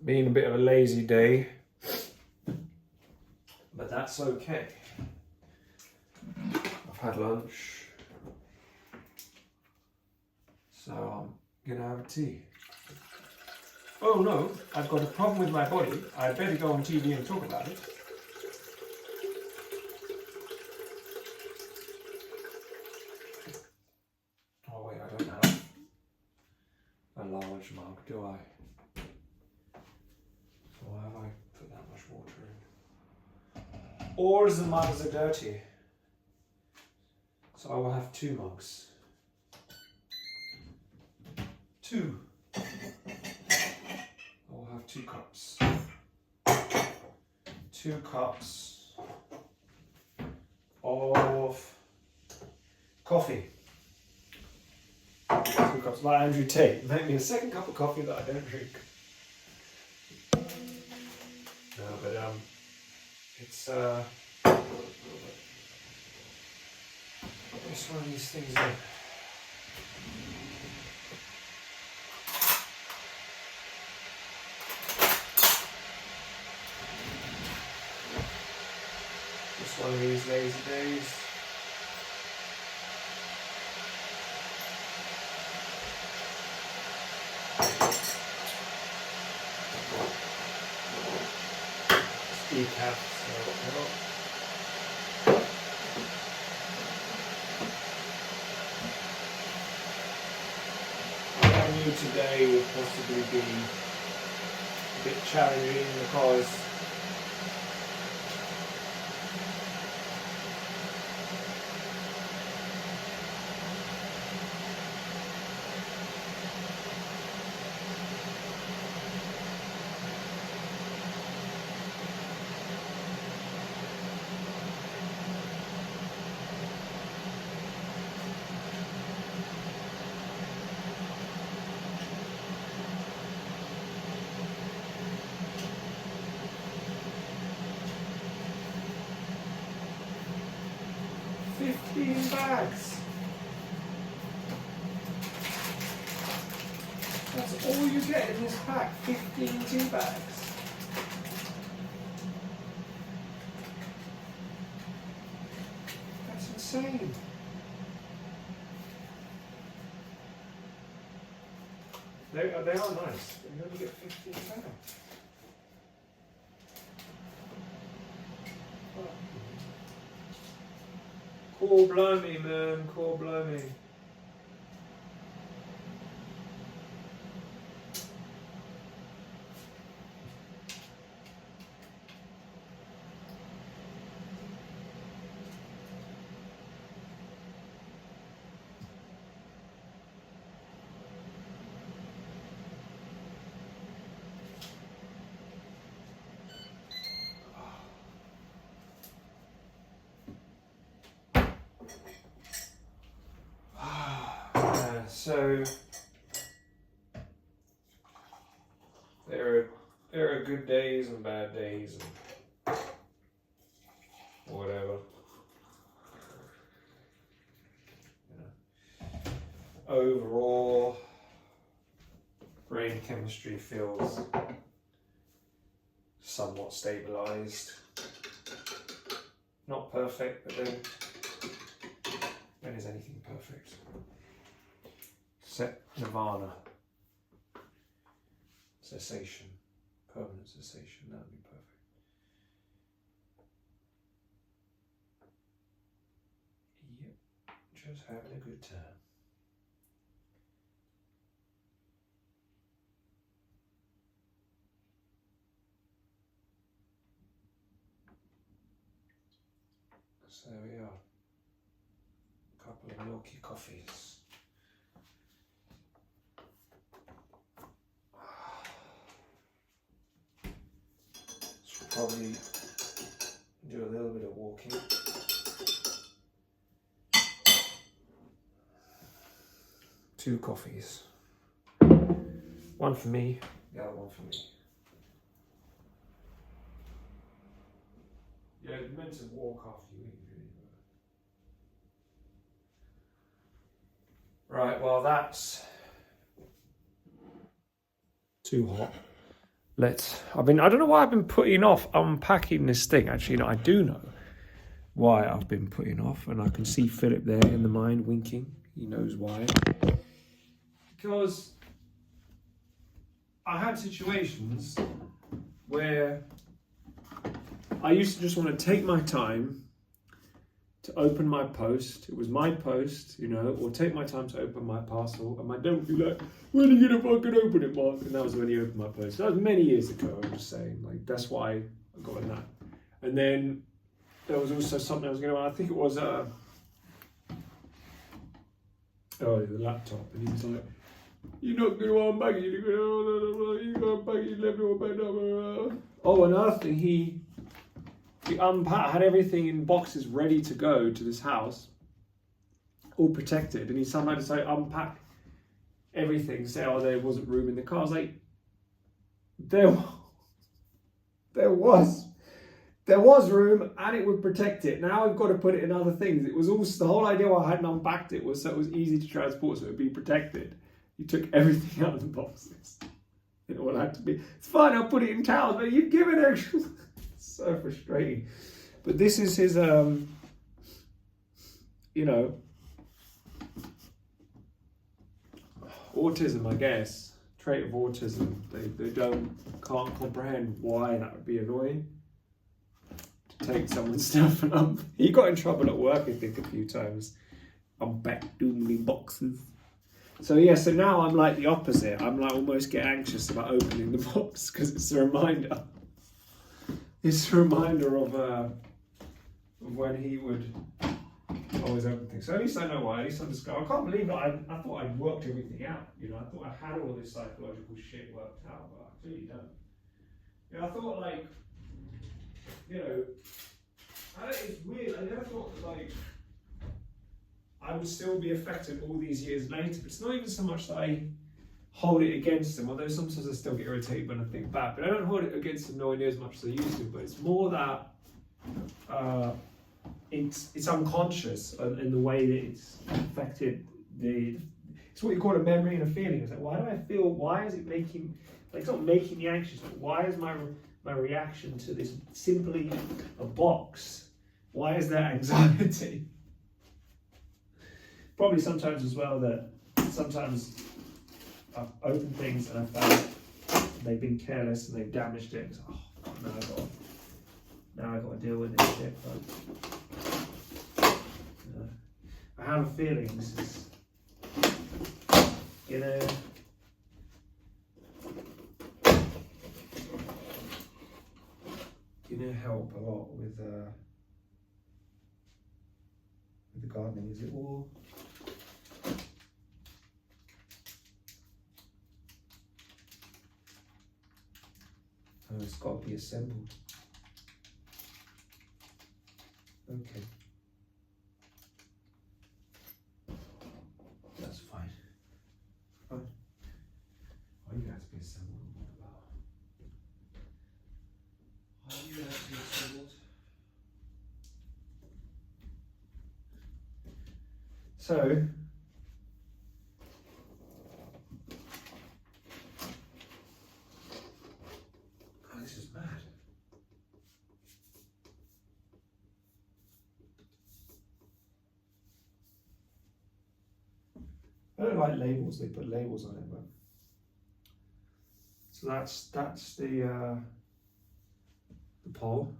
Been a bit of a lazy day, but that's okay. I've had lunch, so I'm gonna have a tea. Oh no, I've got a problem with my body. I better go on TV and talk about it. Oh wait, I don't have a large mug, do I? Or have I put that much water in? Or the mugs are dirty. So I will have 2 mugs. 2. I will have 2 cups. 2 cups of coffee. 2 cups by Andrew Tate. Make me a second cup of coffee that I don't drink. No, but it's just one of these things that just one of these lazy days. Decaf, so no. What I knew today would possibly be a bit challenging because bags. That's all you get in this pack, 15 tea bags. That's insane. They are nice, but you only get 15 bags. Cool blimey, man, cool blimey. So there are good days and bad days and whatever. You know. Overall, brain chemistry feels somewhat stabilized. Not perfect, but then when is anything perfect? Set nirvana. Cessation. Permanent cessation. That would be perfect. Yep. Just having a good time. So there we are. A couple of milky coffees. Should probably do a little bit of walking. Two coffees. One for me, the other one for me. Yeah, you're meant to walk after you eat, really. Right, well that's too hot. I don't know why I've been putting off unpacking this thing. Actually, no, I do know why I've been putting off, and I can see Philip there in the mind winking. He knows why. Because I had situations where I used to just want to take my time to open my post. It was my post, or take my time to open my parcel, and my dad would be like, "When are you gonna fucking open it, Mark?" And that was when he opened my post. That was many years ago. I'm just saying, like, that's why I got in that. And then there was also something I was going to. I think it was the laptop, and he was like, "You're not going to unbag it. You're going to unbag it. You left it all back up." Oh, another thing, he had everything in boxes ready to go to this house, all protected, and he somehow decided to unpack everything, say, "Oh, there wasn't room in the car." I was like, there was room, and it would protect it. Now I've got to put it in other things. It was all the whole idea why I hadn't unpacked it was so it was easy to transport, so it would be protected. You took everything out of the boxes. It all had to be. It's fine. I'll put it in towels, but you've given extra. So frustrating. But this is his autism, I guess. Trait of autism. They can't comprehend why that would be annoying to take someone's stuff. And he got in trouble at work, I think, a few times. I'm back doing the boxes. So now I'm like the opposite. I'm like almost get anxious about opening the box because it's a reminder. It's a reminder of when he would always open things. So at least I know why. At least I can't believe that I thought I'd worked everything out. I thought I had all this psychological shit worked out, but I clearly don't. I thought it's weird. I never thought that I would still be affected all these years later. But it's not even so much that I hold it against them, although sometimes I still get irritated when I think back. But I don't hold it against them nowhere near as much as I used to. But it's more that it's unconscious in the way that it's affected it's what you call a memory and a feeling. It's like, why do I feel? Why is it making? Like, it's not making me anxious, but why is my reaction to this simply a box? Why is there anxiety? Probably sometimes as well that sometimes I've opened things and I've found they've been careless and they've damaged it. It's like, oh, now I got to deal with this shit. But, I have a feeling this is gonna help a lot with the gardening. Is it all? Oh, it's got to be assembled. Okay. That's fine. Fine. Why you have to be assembled? Why you have to be assembled? So, this is mad. I don't like labels. They put labels on it, but so that's the pole.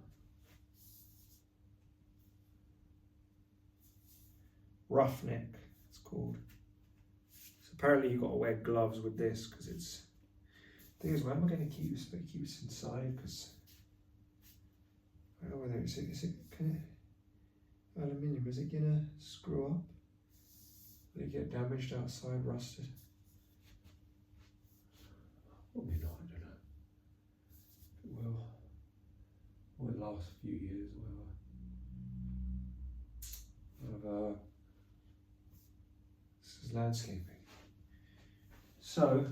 Roughneck, it's called. So apparently you've got to wear gloves with this because it's. The thing is, where am I going to keep this? I'm going to keep this inside because I don't know whether is it aluminium? Is it going to screw up? Will it get damaged outside, rusted? Probably not, I don't know. It will. Or it lasts a few years or whatever. This is landscaping. So,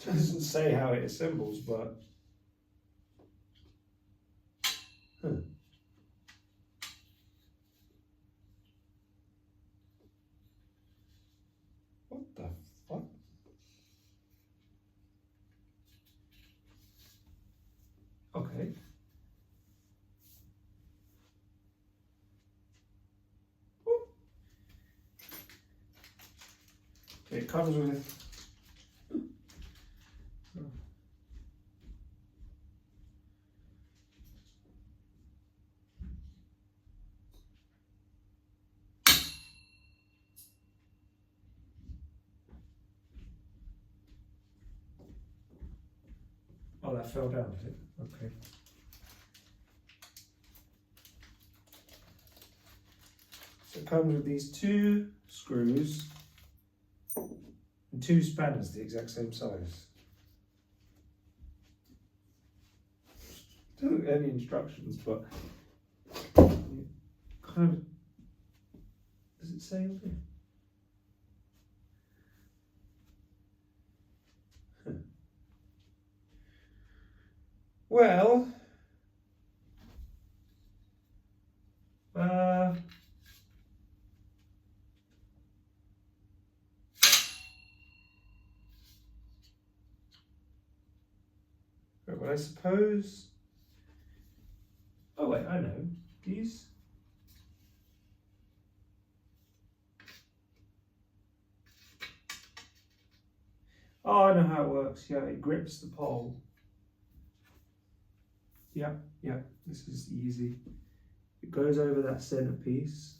Doesn't say how it assembles, but what the fuck? Okay. It comes with oh, that fell down, did it? Okay. So it comes with these 2 screws and 2 spanners the exact same size. Doesn't have any instructions, but kind of. Does it say on here? Well, well, I suppose. Oh wait, I know these. Oh, I know how it works. Yeah, it grips the pole. Yeah, this is easy. It goes over that centerpiece,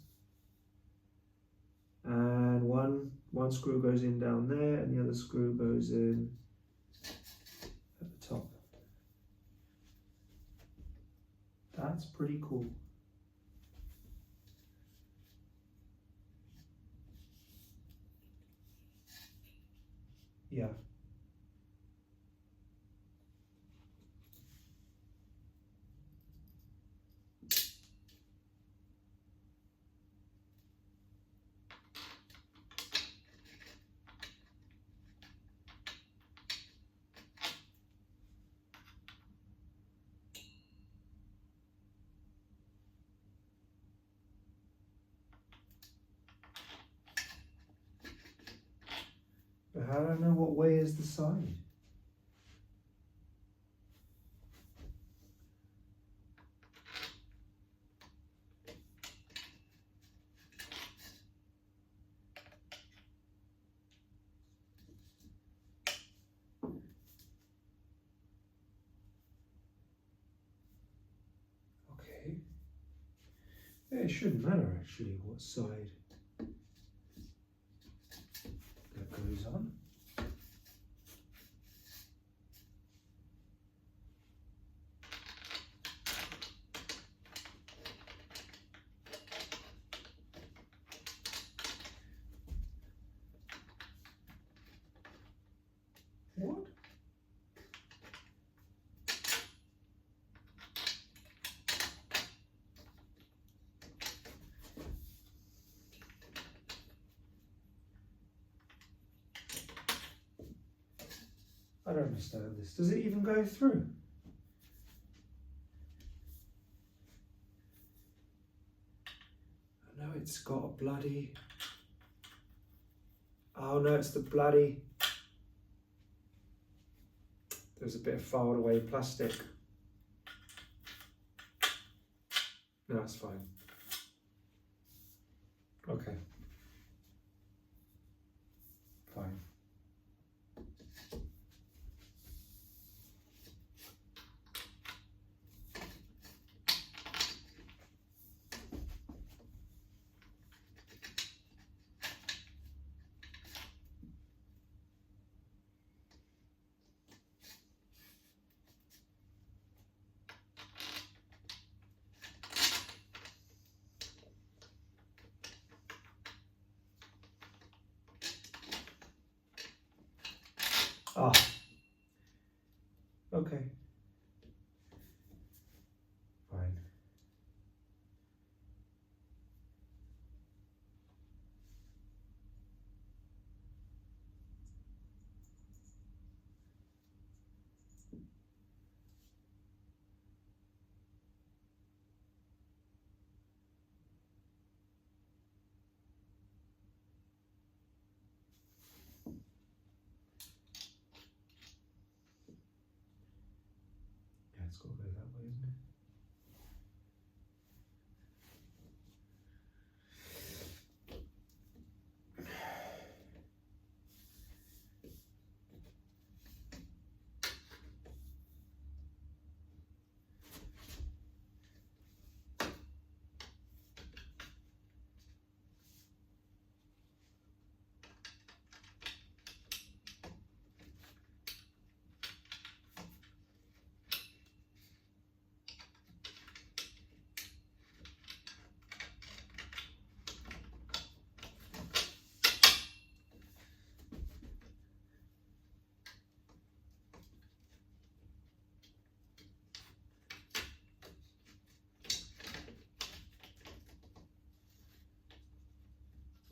and one screw goes in down there, and the other screw goes in at the top. That's pretty cool. Yeah. But how do I know what way is the side? Okay. Yeah, it shouldn't matter actually what side that goes on. What? I don't understand this. Does it even go through? I know it's got a bloody... Oh no, it's the bloody... There's a bit of filed away plastic. No, that's fine. Okay. Fine. Ah. Okay. Fine. got to go that way, isn't it?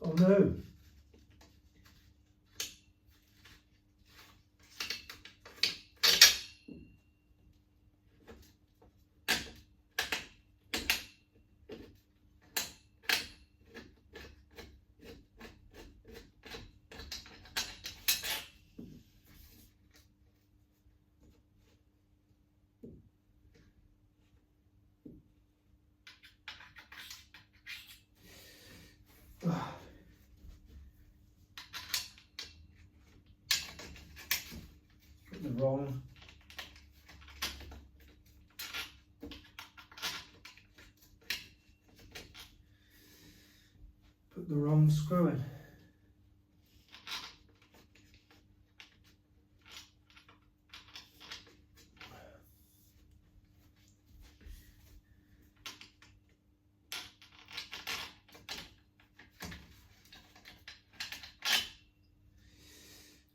Oh no! Put the wrong. Put the wrong screw in.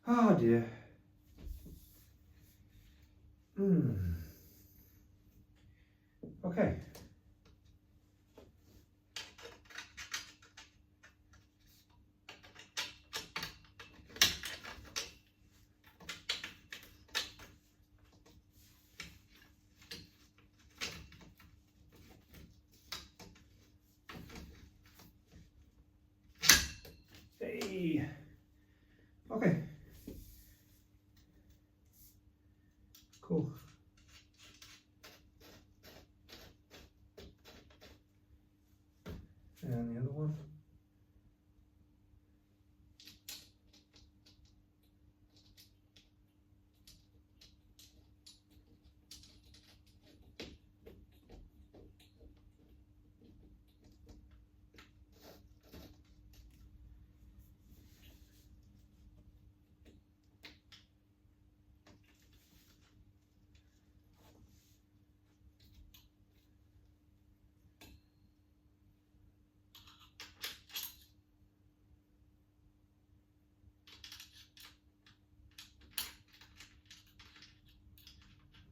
Oh dear. Okay. Hey. Okay. Cool. And the other one.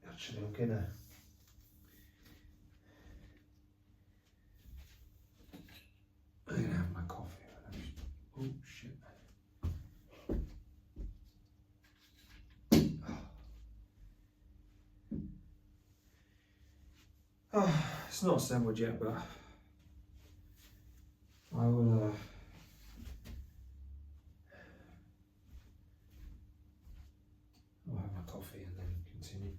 Actually, I'm gonna have my coffee. Oh shit. Oh, it's not assembled yet, but I will I'll have my coffee and then continue.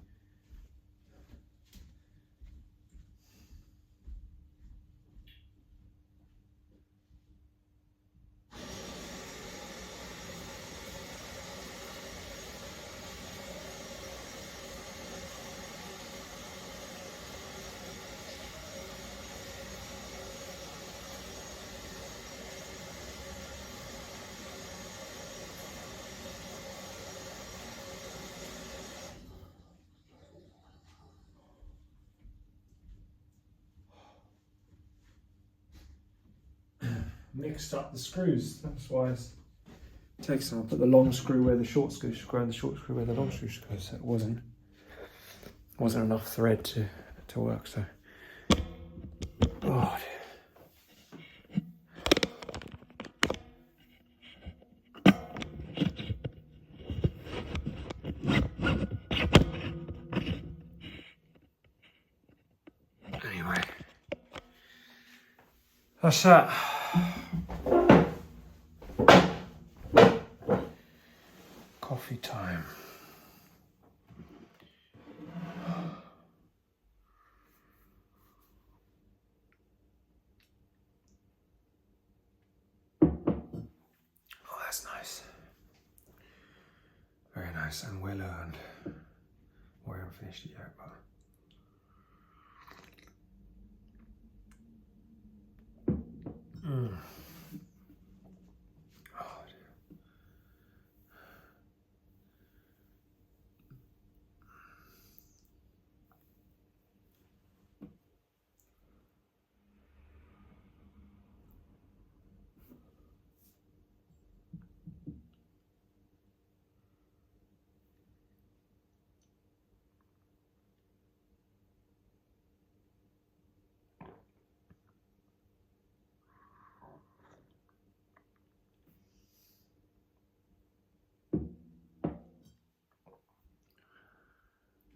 Mixed up the screws, that's why it takes some. I put the long screw where the short screw should go and the short screw where the long screw should go, so it wasn't enough thread to work, so. Oh, anyway. That's that. Coffee time. nice and well earned. Well, I haven't finished it yet, but. Oh, dear.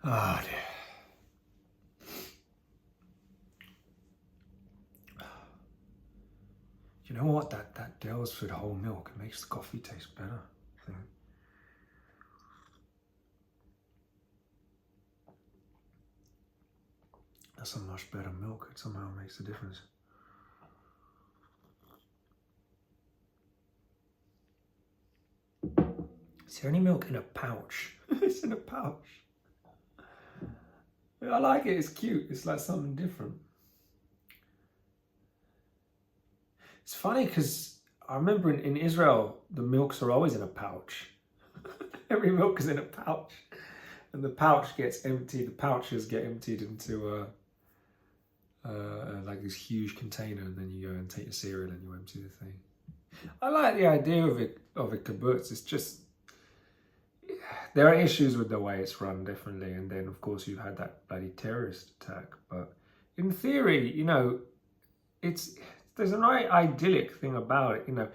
Oh, dear. You know what? That deals with whole milk. It makes the coffee taste better, I think. That's a much better milk. It somehow makes a difference. Is there any milk in a pouch? It's in a pouch. I like it. It's cute. It's like something different. It's funny because I remember in Israel, the milks are always in a pouch. Every milk is in a pouch. And the pouch gets emptied, the pouches get emptied into like this huge container, and then you go and take your cereal and you empty the thing. I like the idea of a kibbutz. It's just, there are issues with the way it's run, definitely. And then, of course, you've had that bloody terrorist attack. But in theory, you know, there's a very idyllic thing about it. You know,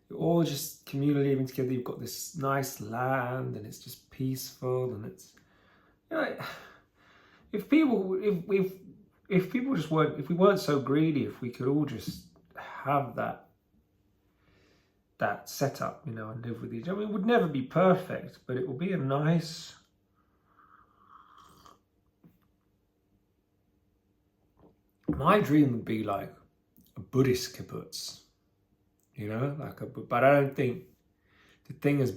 you're all just communally living together. You've got this nice land, and it's just peaceful, and it's, you know, if we weren't so greedy, if we could all just have that setup, you know, and live with each other. I mean, it would never be perfect, but it will be a nice, my dream would be like a Buddhist kibbutz, you know, but I don't think, the thing is,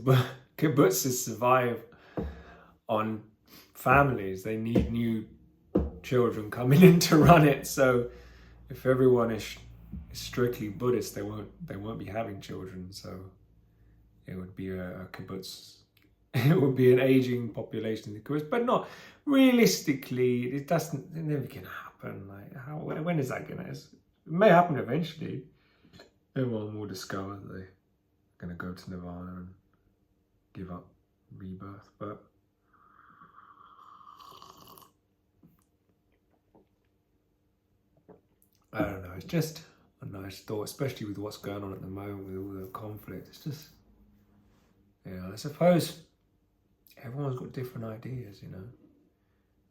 kibbutzes survive on families. They need new children coming in to run it. So if everyone is strictly Buddhist, they won't be having children. So it would be a kibbutz. It would be an aging population in the kibbutz, but not realistically. It's never gonna happen. Like, when is that gonna? It may happen eventually. Everyone will discover that they're gonna go to nirvana and give up rebirth, but. I don't know, it's just a nice thought, especially with what's going on at the moment with all the conflict. It's just, you know, I suppose everyone's got different ideas, you know.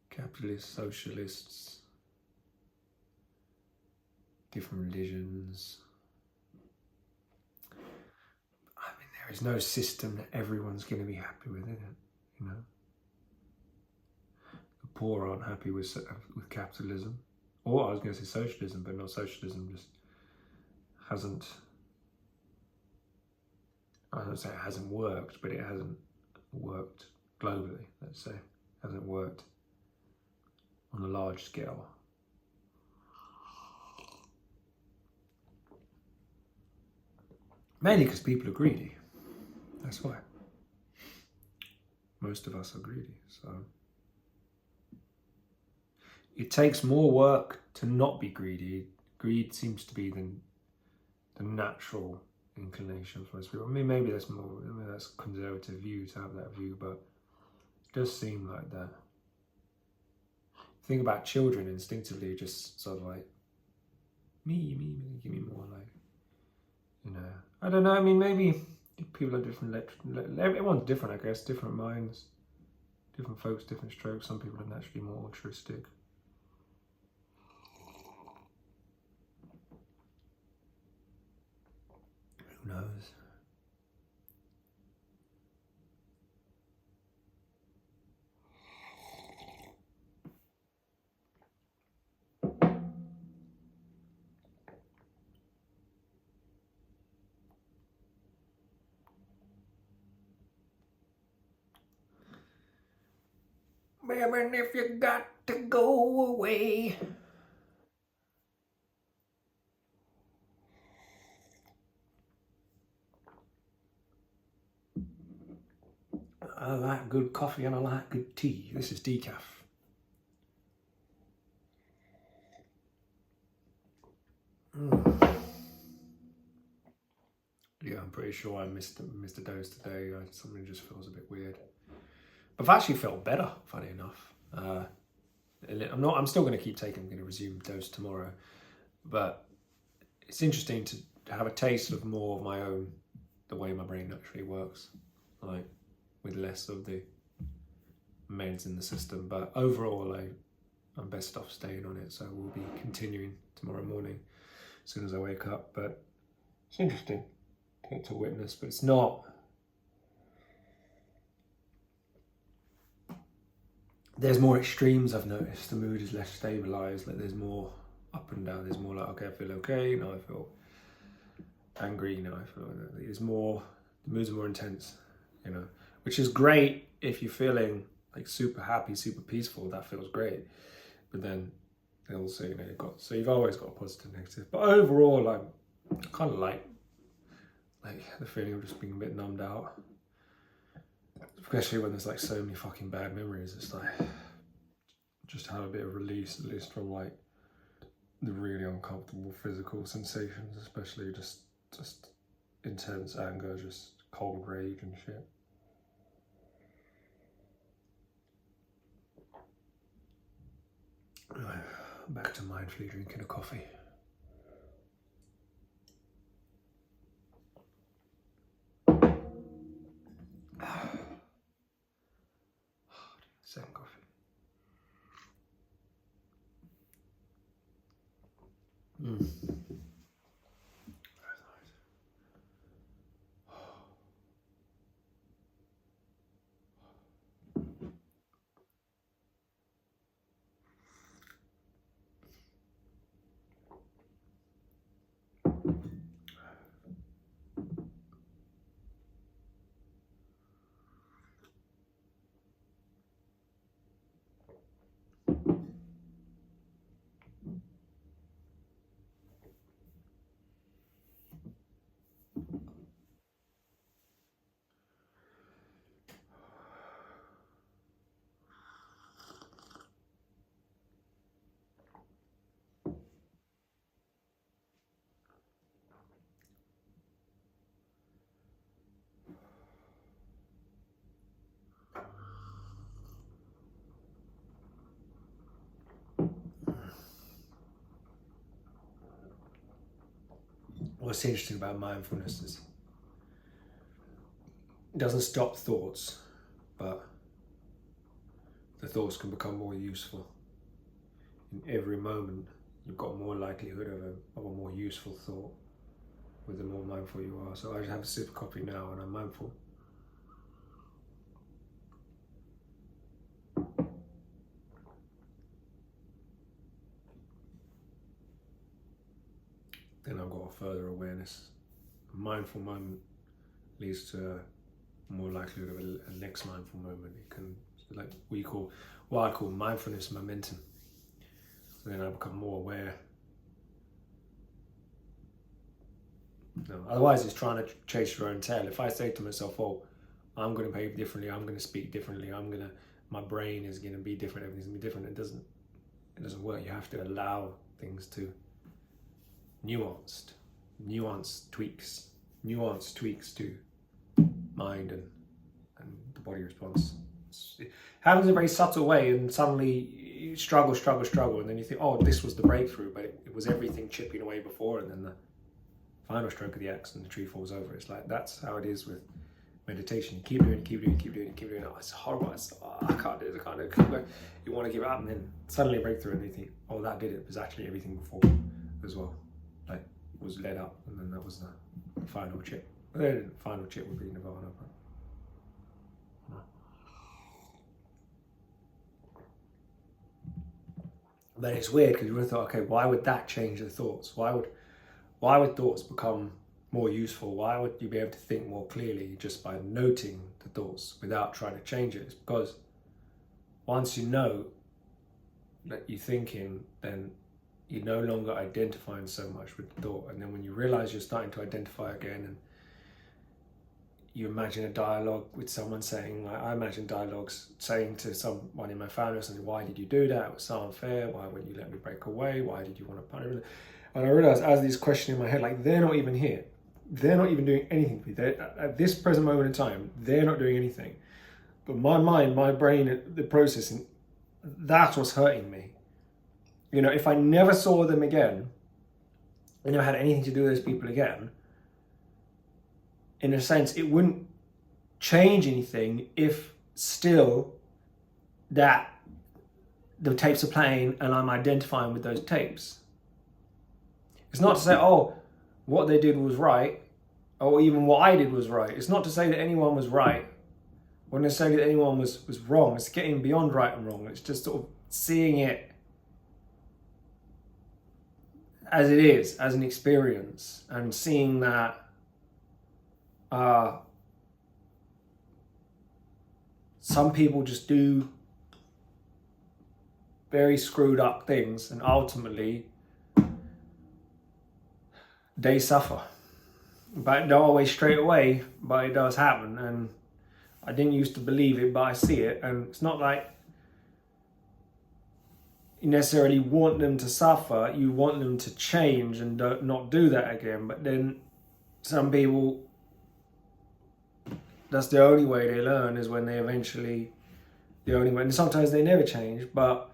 Capitalists, socialists, different religions. I mean, there is no system that everyone's going to be happy with, is it? You know. The poor aren't happy with capitalism. Or I was going to say socialism, but not socialism, just hasn't, I don't say it hasn't worked, but it hasn't worked globally, let's say. It hasn't worked on a large scale. Mainly because people are greedy. That's why. Most of us are greedy, so. It takes more work to not be greedy. Greed seems to be the natural inclination for most people. I mean, maybe that's a conservative view to have that view, but it does seem like that. Think about children instinctively, just sort of like, me, give me more, like, you know. I don't know, I mean, maybe people are different, everyone's different, I guess, different minds, different folks, different strokes. Some people are naturally more altruistic. Who knows? Even if you got to go away. I like good coffee and I like good tea. This is decaf. Yeah, I'm pretty sure I missed a dose today. Something just feels a bit weird. But I've actually felt better, funny enough. I'm still going to keep taking. I'm going to resume dose tomorrow. But it's interesting to have a taste of more of my own, the way my brain actually works, like with less of the meds in the system. But overall, I'm best off staying on it. So we'll be continuing tomorrow morning as soon as I wake up. But it's interesting to witness, but it's not. There's more extremes, I've noticed. The mood is less stabilized. Like there's more up and down. There's more like, okay, I feel okay. Now I feel angry. Now I feel there's more. The moods are more intense, which is great if you're feeling like super happy, super peaceful. That feels great. But then they also, you've always got a positive, negative. But overall, I kind of like the feeling of just being a bit numbed out. Especially when there's like so many fucking bad memories. It's like just have a bit of release, at least from like the really uncomfortable physical sensations, especially just intense anger, just cold rage and shit. Back to mindfully drinking a coffee. Second coffee. What's interesting about mindfulness is it doesn't stop thoughts, but the thoughts can become more useful. In every moment, you've got more likelihood of a more useful thought with the more mindful you are. So I just have a sip of coffee now and I'm mindful. Then I've got a further awareness. A mindful moment leads to a more likelihood of a next mindful moment. It can, like what I call mindfulness momentum. So then I become more aware. No, otherwise it's trying to chase your own tail. If I say to myself, oh, I'm going to behave differently, I'm going to speak differently, my brain is going to be different, everything's going to be different, it doesn't work. You have to allow things to nuanced tweaks to mind and the body response. It happens in a very subtle way, and suddenly you struggle, and then you think, oh, this was the breakthrough, but it was everything chipping away before, and then the final stroke of the axe and the tree falls over. It's like, that's how it is with meditation. You keep doing it. Oh, it's horrible. I can't do it. You want to give it up, and then suddenly a breakthrough, and you think, oh, that did it. It was actually everything before as well. Like, it was led up, and then that was the final chip. The final chip would be nirvana. But it's weird because you would have thought, okay, why would that change the thoughts? Why would thoughts become more useful? Why would you be able to think more clearly just by noting the thoughts without trying to change it? It's because once you know that you're thinking, then you're no longer identifying so much with thought. And then when you realize you're starting to identify again, and you imagine a dialogue with someone saying, like, I imagine dialogues saying to someone in my family or something, why did you do that? It was so unfair. Why wouldn't you let me break away? Why did you want to punish me? And I realized as these questions in my head, like, they're not even here. They're not even doing anything for me. At this present moment in time, they're not doing anything. But my mind, my brain, the processing, that's what's hurting me. You know, if I never saw them again, I never had anything to do with those people again, in a sense, it wouldn't change anything if still that the tapes are playing and I'm identifying with those tapes. It's not to say, oh, what they did was right, or even what I did was right. It's not to say that anyone was right, or necessarily that anyone was wrong. It's getting beyond right and wrong. It's just sort of seeing it as it is, as an experience, and seeing that some people just do very screwed up things, and ultimately they suffer. But not always straight away, but it does happen. And I didn't used to believe it, but I see it. And it's not like you necessarily want them to suffer, you want them to change and not do that again. But then some people, that's the only way they learn, is when they eventually, the only way, and sometimes they never change, but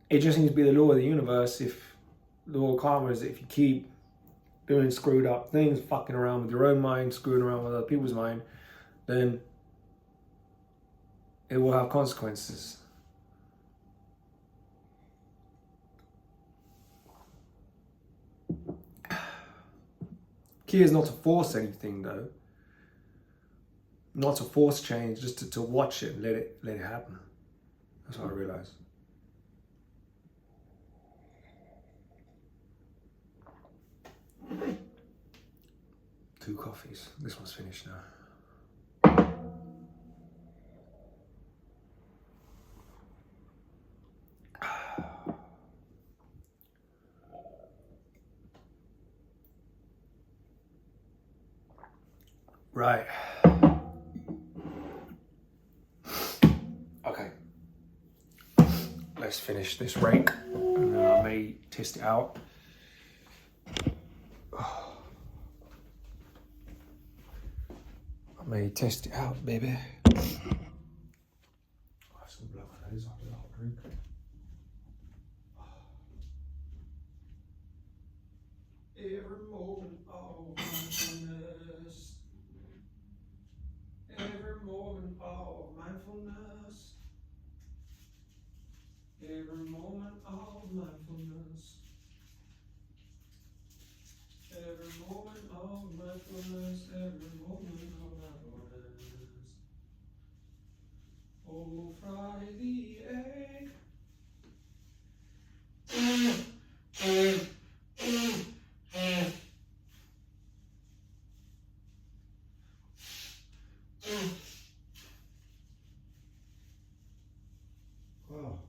it just seems to be the law of the universe. If the law of karma is, if you keep doing screwed up things, fucking around with your own mind, screwing around with other people's mind, then it will have consequences. Key is not to force anything though. Not to force change, just to watch it and let it happen. That's what I realized. Two coffees. This one's finished now. Right. Okay. Let's finish this rake, and then I may test it out. I may test it out, baby. I still blow my nose after the hot drink. Every moment of mindfulness. Every moment of mindfulness. Every moment of mindfulness. Every moment of mindfulness. Every moment of mindfulness. Oh, fry the egg. Oh.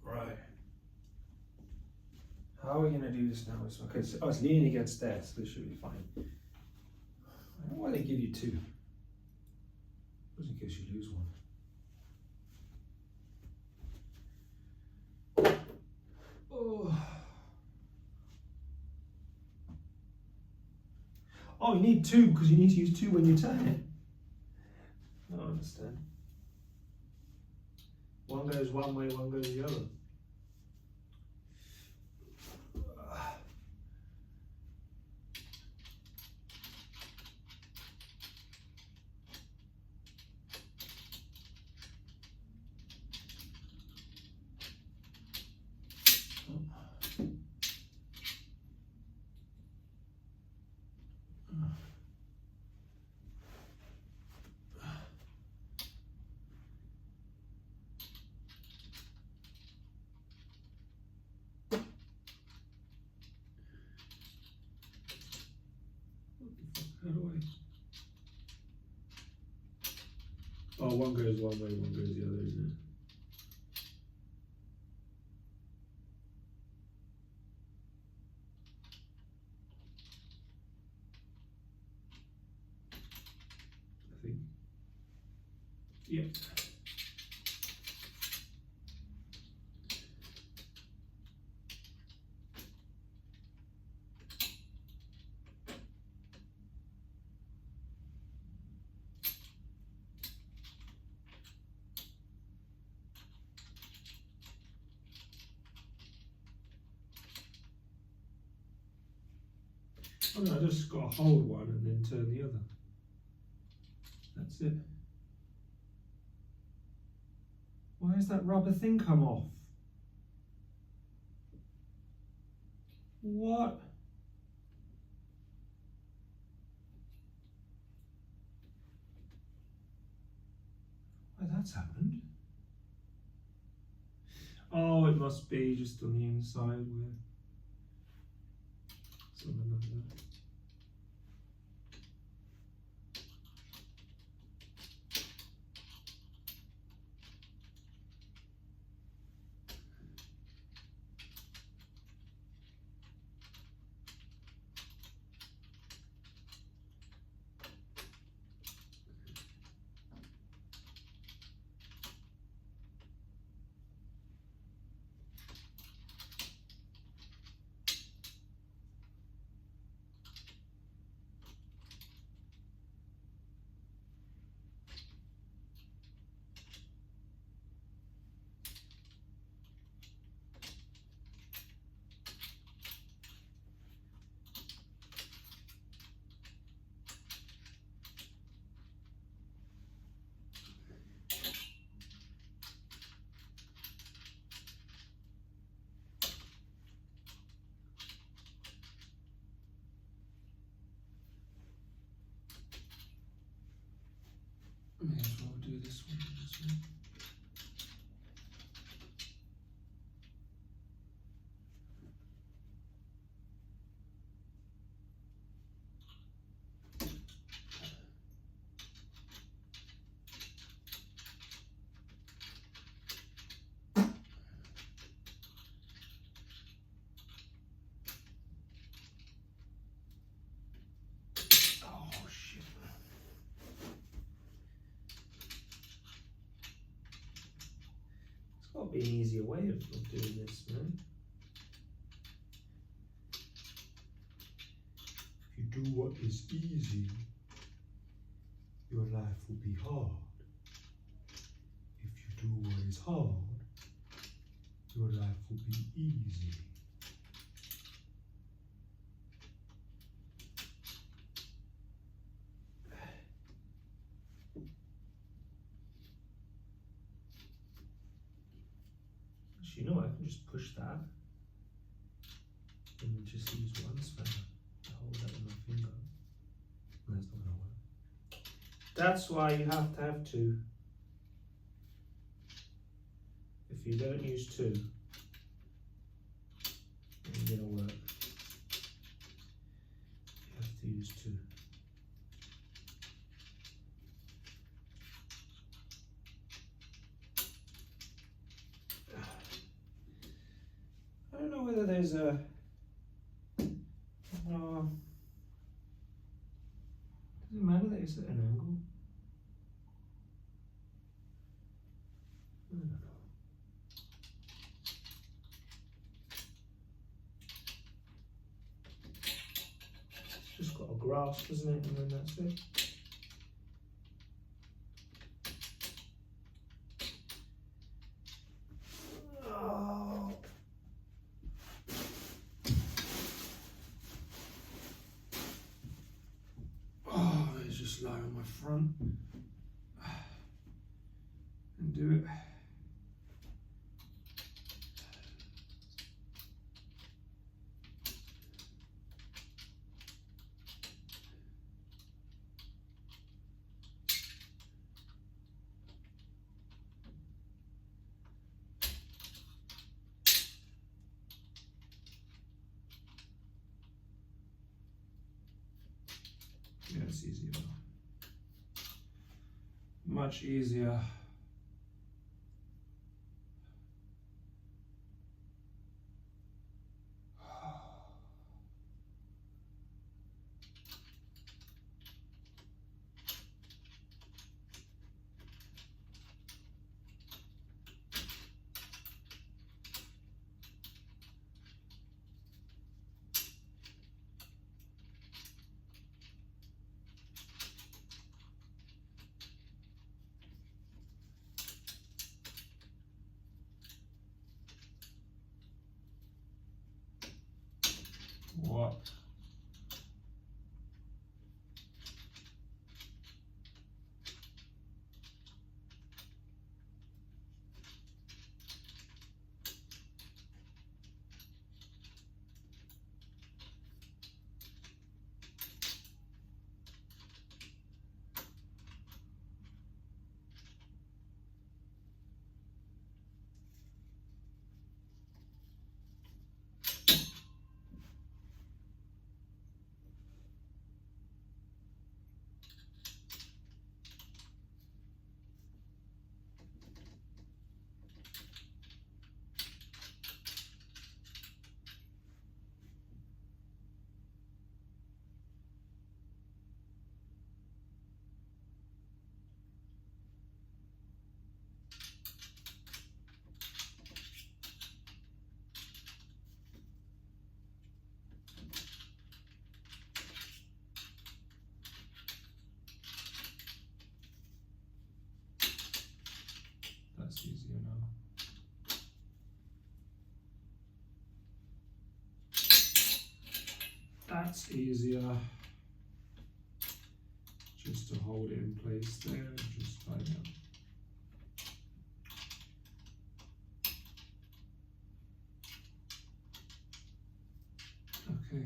Right. How are we going to do this now? Okay, so I was leaning against there, so this should be fine. I don't know why they give you two. Just in case you lose one. Oh, you need two because you need to use two when you turn it. I don't understand. One goes one way, one goes the other. Oh, one goes one way, one goes the other, isn't it? I think. Yeah. Oh no, I just got to hold one and then turn the other. That's it. Why has that rubber thing come off? What? Why that's happened? Oh, it must be just on the inside where something like that. May as well do this one. Oh shit. There's got to be an easier way of doing this, man. If you do what is easy, your life will be hard. If you do what is hard, your life will be easy. Actually, you know what? I can just push that and just use one spanner to hold that with my finger. That's not gonna work. That's why you have to have two. If you don't use two, it ain't gonna work. You have to use two. I don't know whether there's a doesn't matter that it's at an angle. I don't know. It's just got a grasp, isn't it? And then that's it. Just lie on my front and do it. Yeah, it's easy enough. much easier. What? That's easier now. That's easier. Just to hold it in place there and just tighten it up. Okay.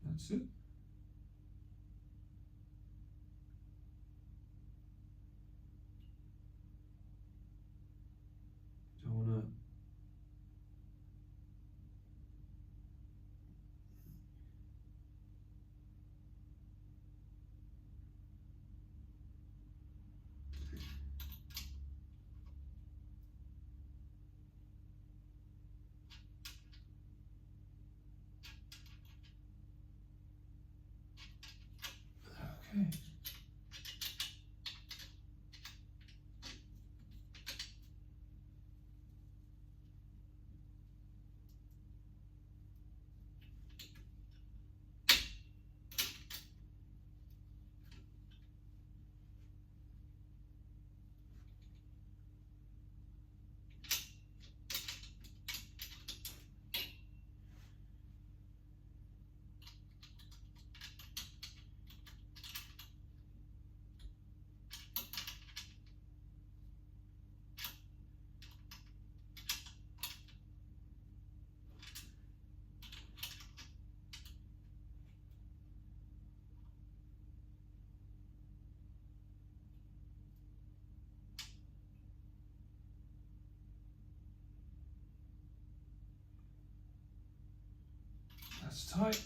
That's it. Don't wanna okay. That's tight.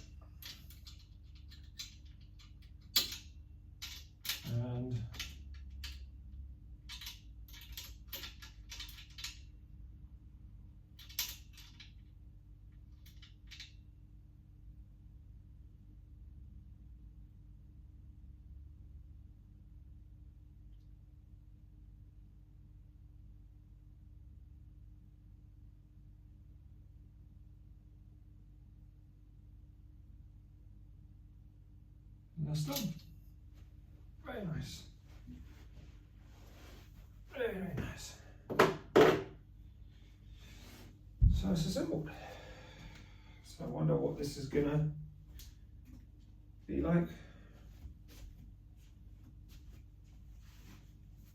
And that's done. Very nice. Very, very nice. So it's assembled. So I wonder what this is gonna be like.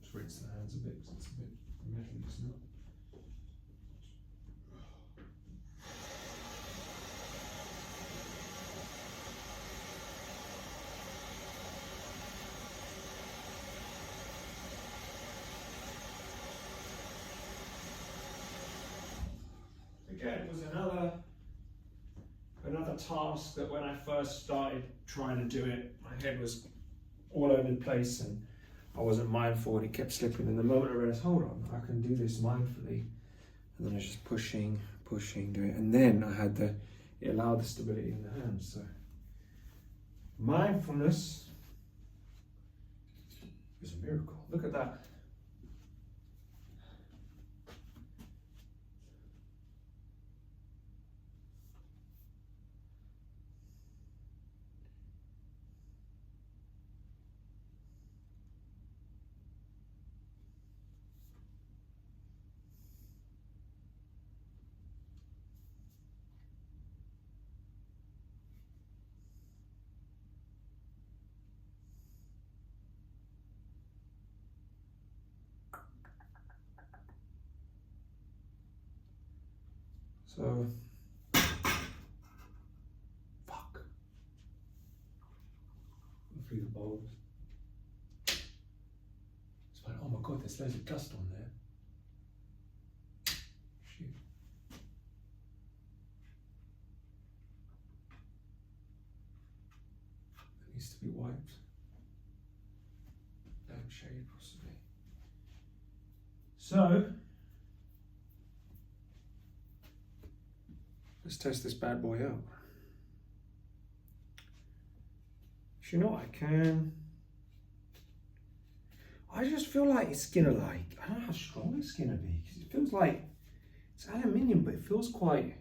Just rinse the hands a bit because it's a bit metal, isn't it? again was another task that when I first started trying to do it, my head was all over the place and I wasn't mindful and it kept slipping. And the moment I realized, hold on, I can do this mindfully. And then I was just pushing, doing it. And then it allowed the stability in the hands. So mindfulness is a miracle. Look at that. So, fuck. Hopefully the bowls. It's like, oh my god, there's loads of dust on there. Shoot. It needs to be wiped. Lampshade, possibly. So, let's test this bad boy out. You know what I can? I just feel like it's gonna I don't know how strong it's gonna be, because it feels like it's aluminium, but it feels quite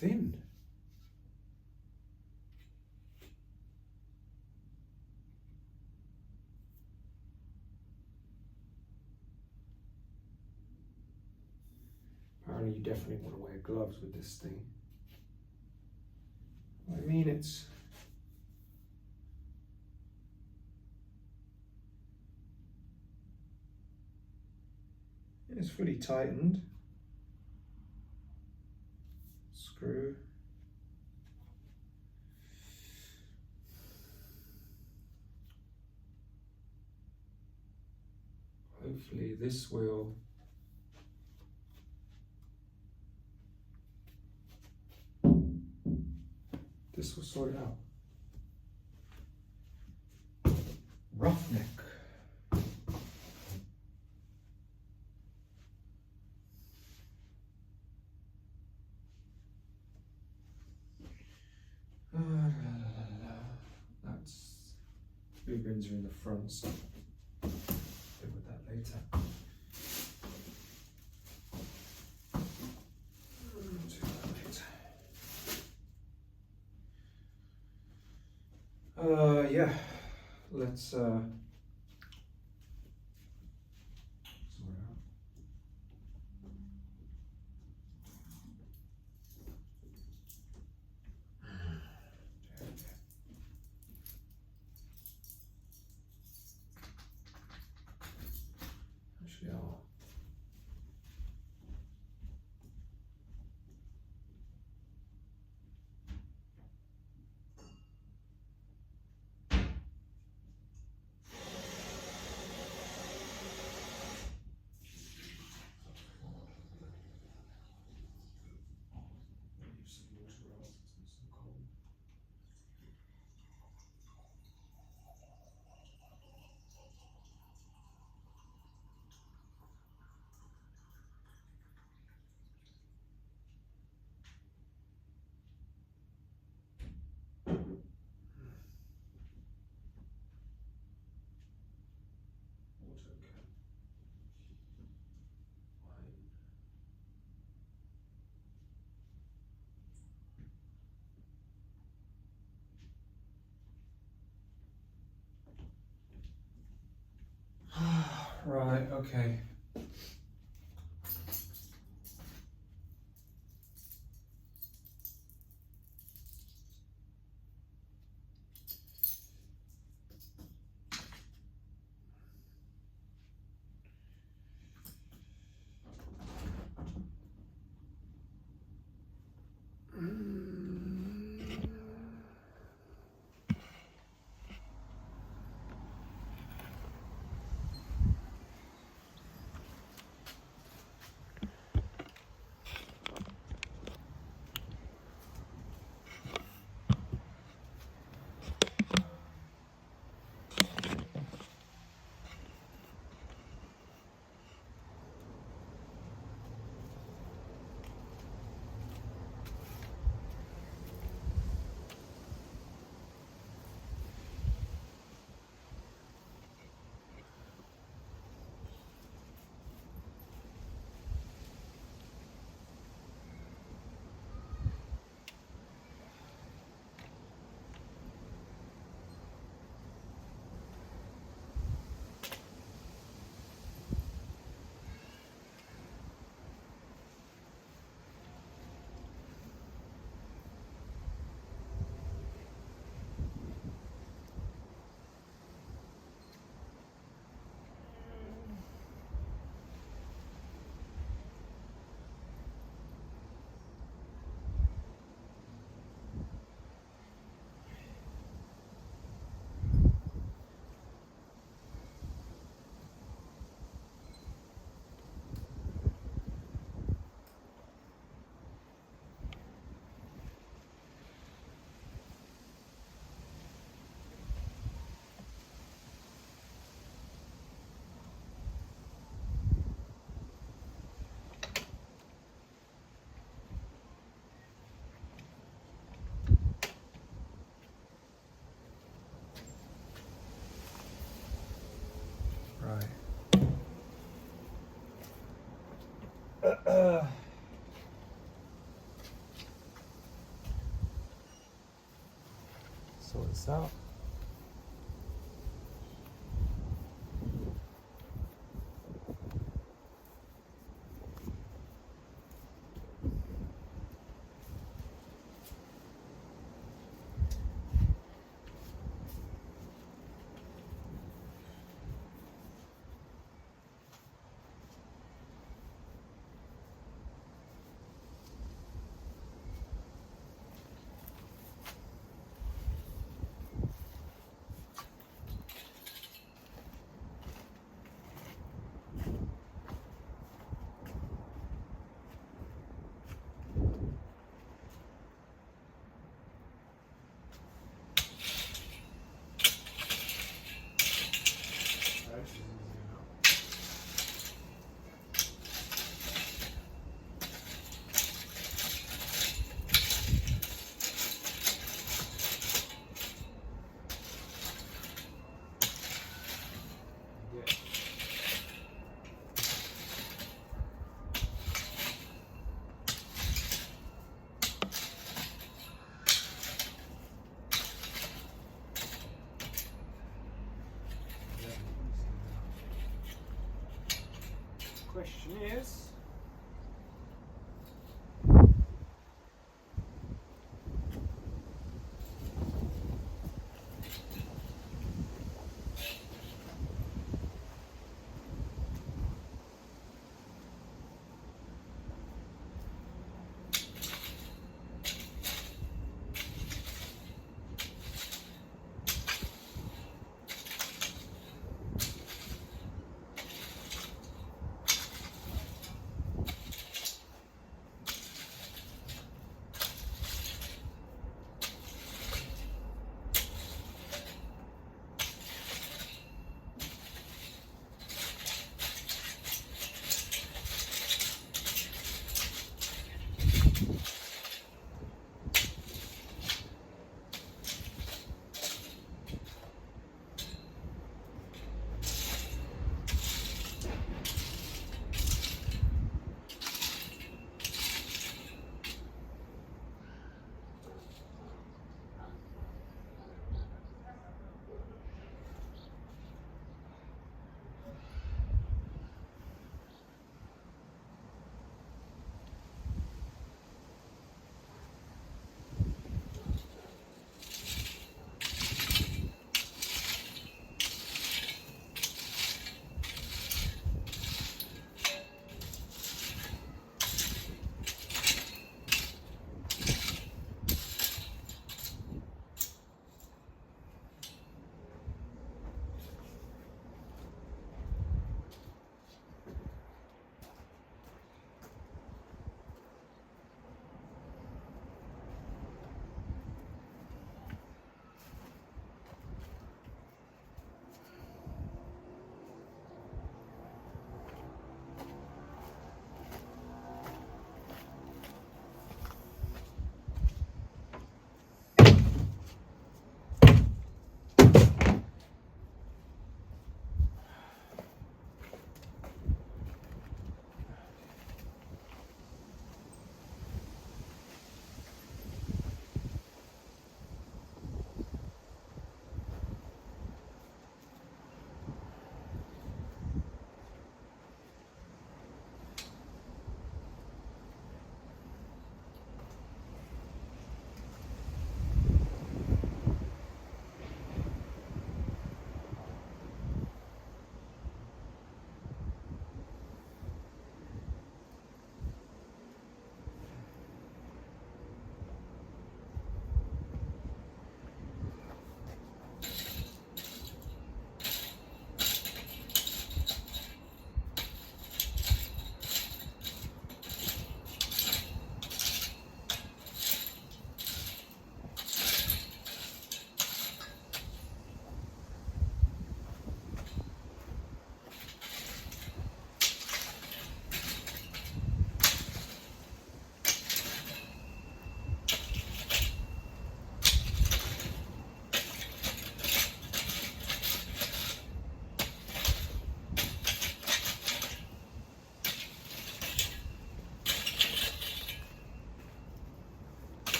thin. Apparently you definitely want to wear gloves with this thing. I mean, it's fully tightened. Screw. Hopefully this will sort it out. Roughneck. That's blue bins are in the front, so deal with that later. Yeah, let's sort it out. Actually, right, okay. Sort this out. Question is,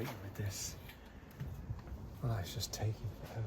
frustrated with this. Well, it's just taking forever.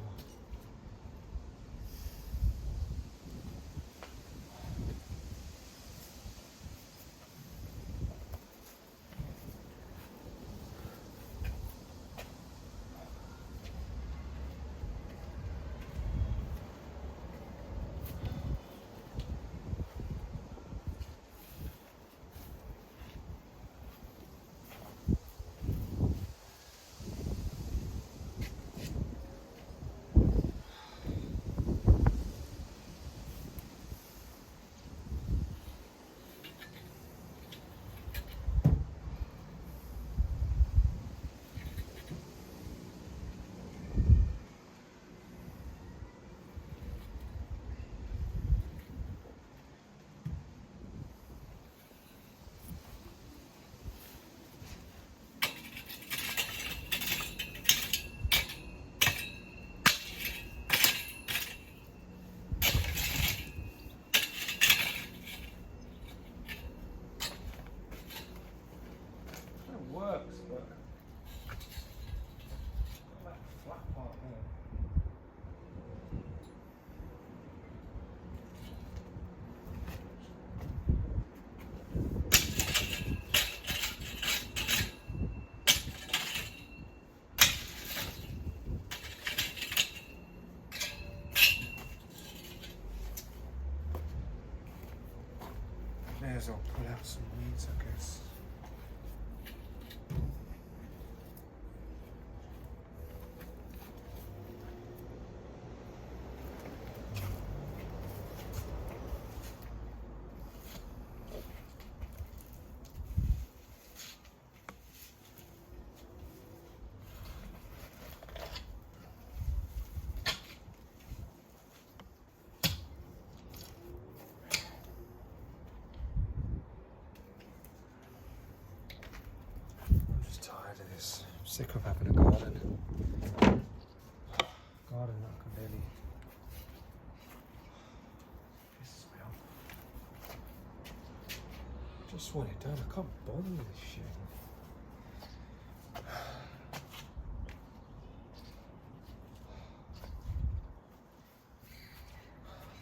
Works, but that flat part there. May as well pull out some weeds, I guess. Sick of having a garden. Garden that can really pisses me off. Just want it done. I can't bother with this shit. I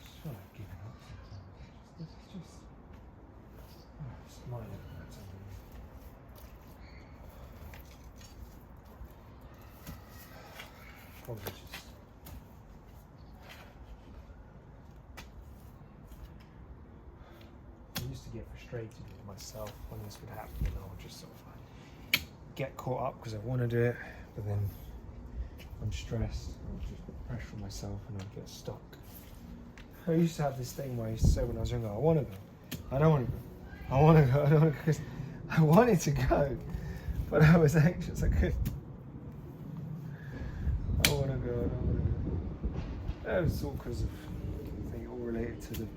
just feel like giving up sometimes. It's just it's minor. Probably just I used to get frustrated with myself when this would happen, and I would just sort of like get caught up because I want to do it, but then I'm stressed and I would just pressure myself and I'd get stuck. I used to have this thing where I used to say when I was younger, I want to go, I don't want to go, I want to go, I don't want to go, because I wanted to go, but I was anxious, I couldn't. I don't want to go. That was all because of, I think, all related to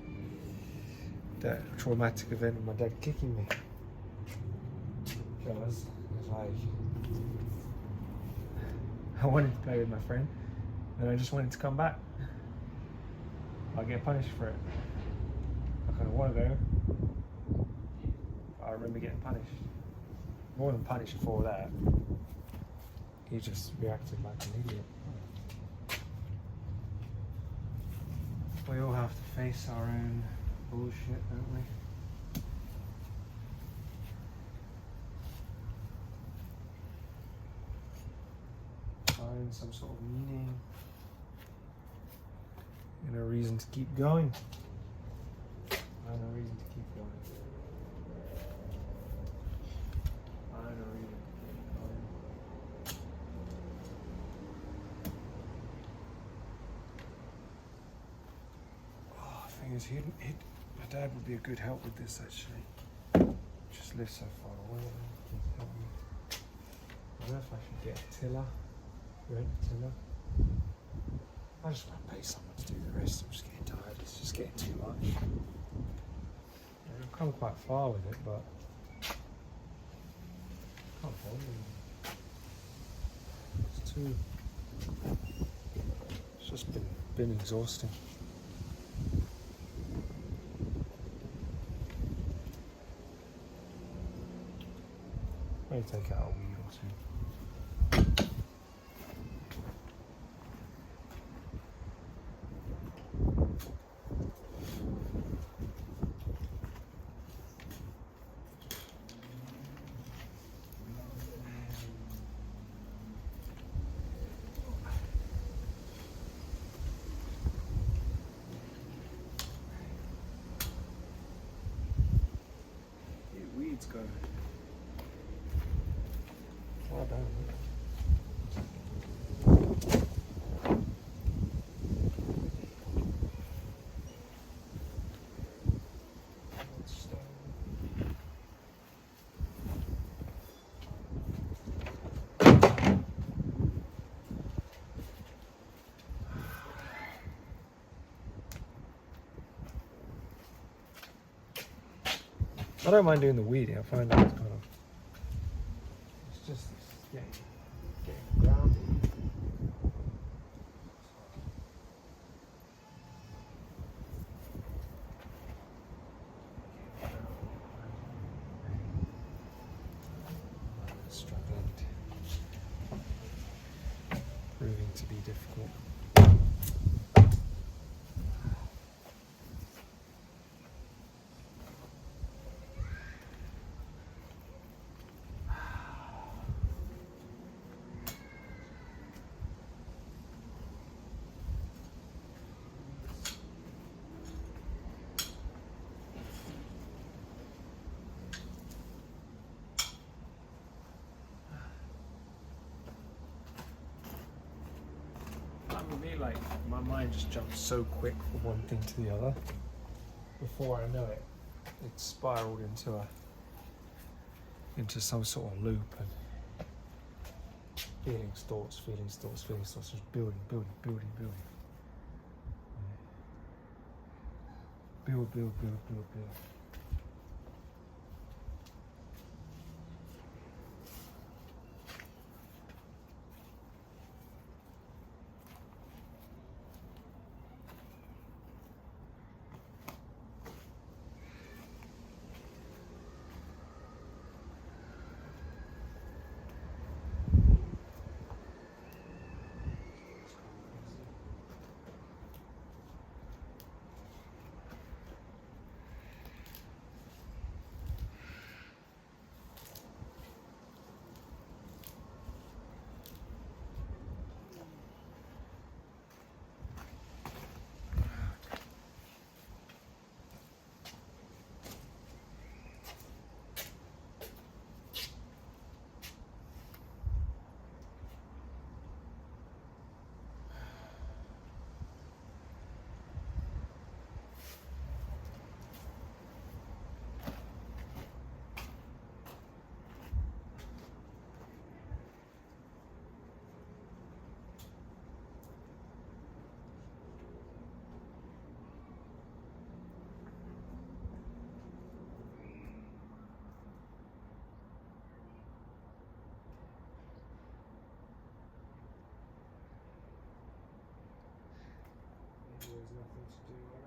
that traumatic event of my dad kicking me. Because it was like, I wanted to play with my friend, and I just wanted to come back. I get punished for it. I kind of want to go. I remember getting punished. I wasn't punished for that. He just reacted like an idiot. We all have to face our own bullshit, don't we? Find some sort of meaning and a reason to keep going. Find a reason to keep going. Find a reason to keep going. Is my dad would be a good help with this actually. Just lives so far away. Help me. I don't know if I should get a tiller, rent a tiller. I just want to pay someone to do the rest. I'm just getting tired. It's just getting too much. I've come quite far with it, but I can't bother. It's too. It's just been exhausting. Maybe take out a weed or two. go. Well done. I don't mind doing the weeding. I find that it's kind of, it's just getting grounded. Struggling, proving to be difficult. For me, like, my mind just jumps so quick from one thing to the other. Before I know it, it's spiraled into some sort of loop, and feelings, thoughts, just building. Build. There's nothing to do there.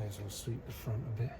as well sweep the front a bit.